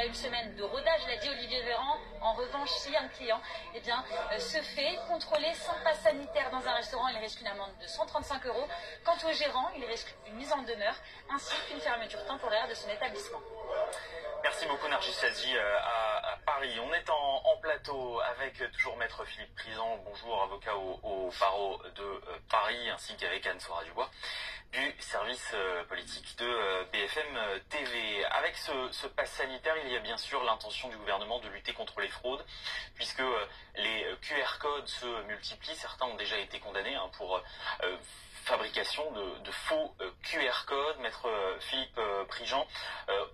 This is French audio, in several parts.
une semaine de rodage, l'a dit Olivier Véran. En revanche, si un client se fait contrôler sans passe sanitaire dans un restaurant, il risque une amende de 135 €. Quant au gérant, il risque une mise en demeure ainsi qu'une fermeture temporaire de son établissement. Merci beaucoup Nargis Sazi à Paris. On est en plateau avec toujours Maître Philippe Prison, bonjour, avocat au barreau de Paris, ainsi qu'avec Anne-Sora Dubois du service politique de BFM TV. Avec ce pass sanitaire, il y a bien sûr l'intention du gouvernement de lutter contre les fraudes, puisque les QR codes se multiplient. Certains ont déjà été condamnés pour fabrication de faux QR codes. Maître Philippe Prigent,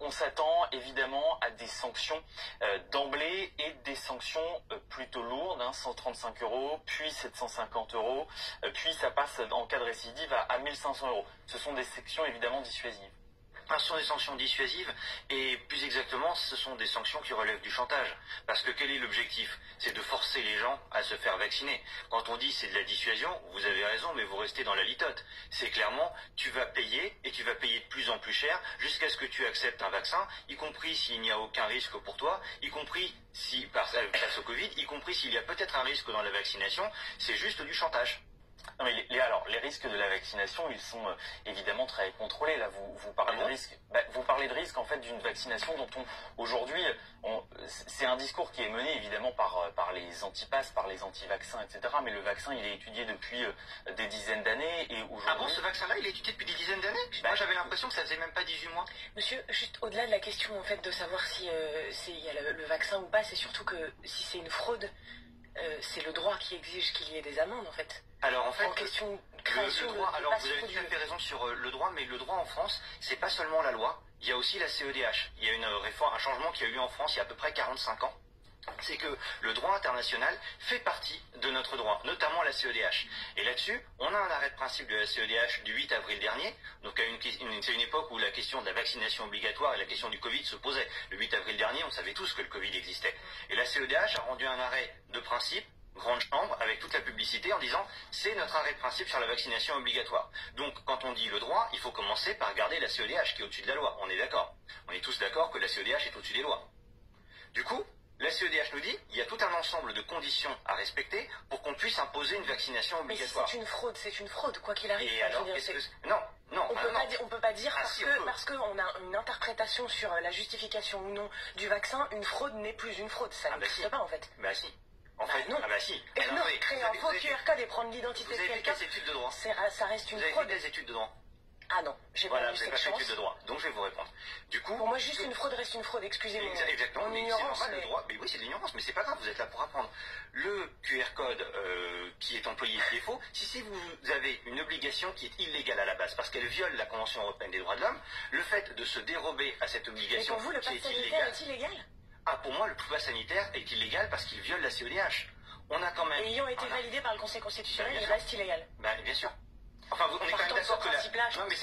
on s'attend évidemment à des sanctions d'emblée et des sanctions plutôt lourdes, 135 €, puis 750 €, puis ça passe en cas de récidive à 1500 €. Ce sont des sanctions évidemment dissuasives. Ce sont des sanctions dissuasives et plus exactement ce sont des sanctions qui relèvent du chantage. Parce que quel est l'objectif? C'est de forcer les gens à se faire vacciner. Quand on dit c'est de la dissuasion, vous avez raison, mais vous restez dans la litote. C'est clairement, tu vas payer et tu vas payer de plus en plus cher jusqu'à ce que tu acceptes un vaccin, y compris s'il n'y a aucun risque pour toi, y compris si face au Covid, y compris s'il y a peut-être un risque dans la vaccination, c'est juste du chantage. Non, mais alors, les risques de la vaccination, ils sont évidemment très contrôlés. Là, vous parlez de risque. Vous parlez de risque en fait d'une vaccination dont aujourd'hui, c'est un discours qui est mené évidemment par les antipasses, par les anti-vaccins, etc. Mais le vaccin, il est étudié depuis des dizaines d'années et aujourd'hui. Ah bon, ce vaccin-là, il est étudié depuis des dizaines d'années? Moi, j'avais l'impression que ça faisait même pas 18 mois. Monsieur, juste au-delà de la question en fait de savoir si il y a le vaccin ou pas, c'est surtout que si c'est une fraude, c'est le droit qui exige qu'il y ait des amendes en fait. Alors en fait, en question de création, le droit, alors vous avez tout à fait raison sur le droit, mais le droit en France, c'est pas seulement la loi, il y a aussi la CEDH. Il y a une réforme, un changement qui a eu lieu en France il y a à peu près 45 ans. C'est que le droit international fait partie de notre droit, notamment la CEDH. Et là-dessus, on a un arrêt de principe de la CEDH du 8 avril dernier. Donc c'est une époque où la question de la vaccination obligatoire et la question du Covid se posait. Le 8 avril dernier, on savait tous que le Covid existait. Et la CEDH a rendu un arrêt de principe, grande chambre, avec toute la publicité, en disant c'est notre arrêt de principe sur la vaccination obligatoire. Donc quand on dit le droit, il faut commencer par regarder la CEDH qui est au-dessus de la loi. On est d'accord. On est tous d'accord que la CEDH est au-dessus des lois. Du coup, la CEDH nous dit il y a tout un ensemble de conditions à respecter pour qu'on puisse imposer une vaccination obligatoire. Mais c'est une fraude, quoi qu'il arrive. Et alors, non. On peut pas dire parce qu'on a une interprétation sur la justification ou non du vaccin, une fraude n'est plus une fraude. Ça n'existe pas en fait. Bah si. En fait, non. Ah bah si. Non, créer un faux QR code et prendre l'identité de quelqu'un, vous avez fait des études de droit. Ça reste une fraude. Vous avez fait des études de droit. Ah non, j'ai pas eu cette chance. Études de droit, donc je vais vous répondre. Du coup, pour moi, juste une fraude reste une fraude, excusez-moi. Exactement, mais c'est normal le droit. Mais oui, c'est de l'ignorance, mais c'est pas grave, vous êtes là pour apprendre. Le QR code qui est employé qui est faux, si vous avez une obligation qui est illégale à la base, parce qu'elle viole la Convention européenne des droits de l'homme, le fait de se dérober à cette obligation mais pour vous, le pass sanitaire est illégal? Ah, pour moi, le pass sanitaire est illégal parce qu'il viole la CEDH. On a quand même... Et ayant été validé par le Conseil constitutionnel, il reste illégal. Bien sûr. Enfin, on est quand même d'accord que non, mais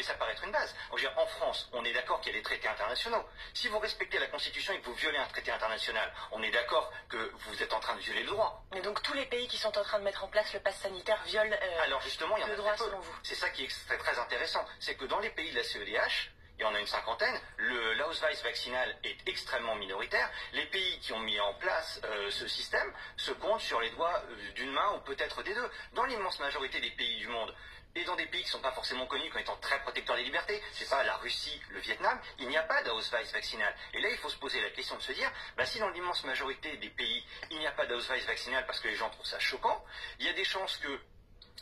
ça paraît être une base. En France, on est d'accord qu'il y a des traités internationaux. Si vous respectez la Constitution et que vous violez un traité international, on est d'accord que vous êtes en train de violer le droit. Mais donc tous les pays qui sont en train de mettre en place le pass sanitaire violent alors justement, il y en a le droit très peu. selon vous. C'est ça qui est très intéressant. C'est que dans les pays de la CEDH, il y en a une cinquantaine, l'Ausweis vaccinal est extrêmement minoritaire. Les pays qui ont mis en place ce système se comptent sur les doigts d'une main ou peut-être des deux. Dans l'immense majorité des pays du monde, et dans des pays qui ne sont pas forcément connus comme étant très protecteurs des libertés, c'est pas la Russie, le Vietnam, il n'y a pas d'Ausweis vaccinal. Et là, il faut se poser la question de se dire, si dans l'immense majorité des pays, il n'y a pas d'Ausweis vaccinal parce que les gens trouvent ça choquant, il y a des chances que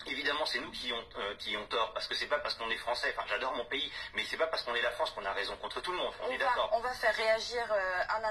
évidemment, c'est nous qui ont tort, parce que c'est pas parce qu'on est français, enfin j'adore mon pays, mais c'est pas parce qu'on est la France qu'on a raison contre tout le monde, on est d'accord. On va faire réagir un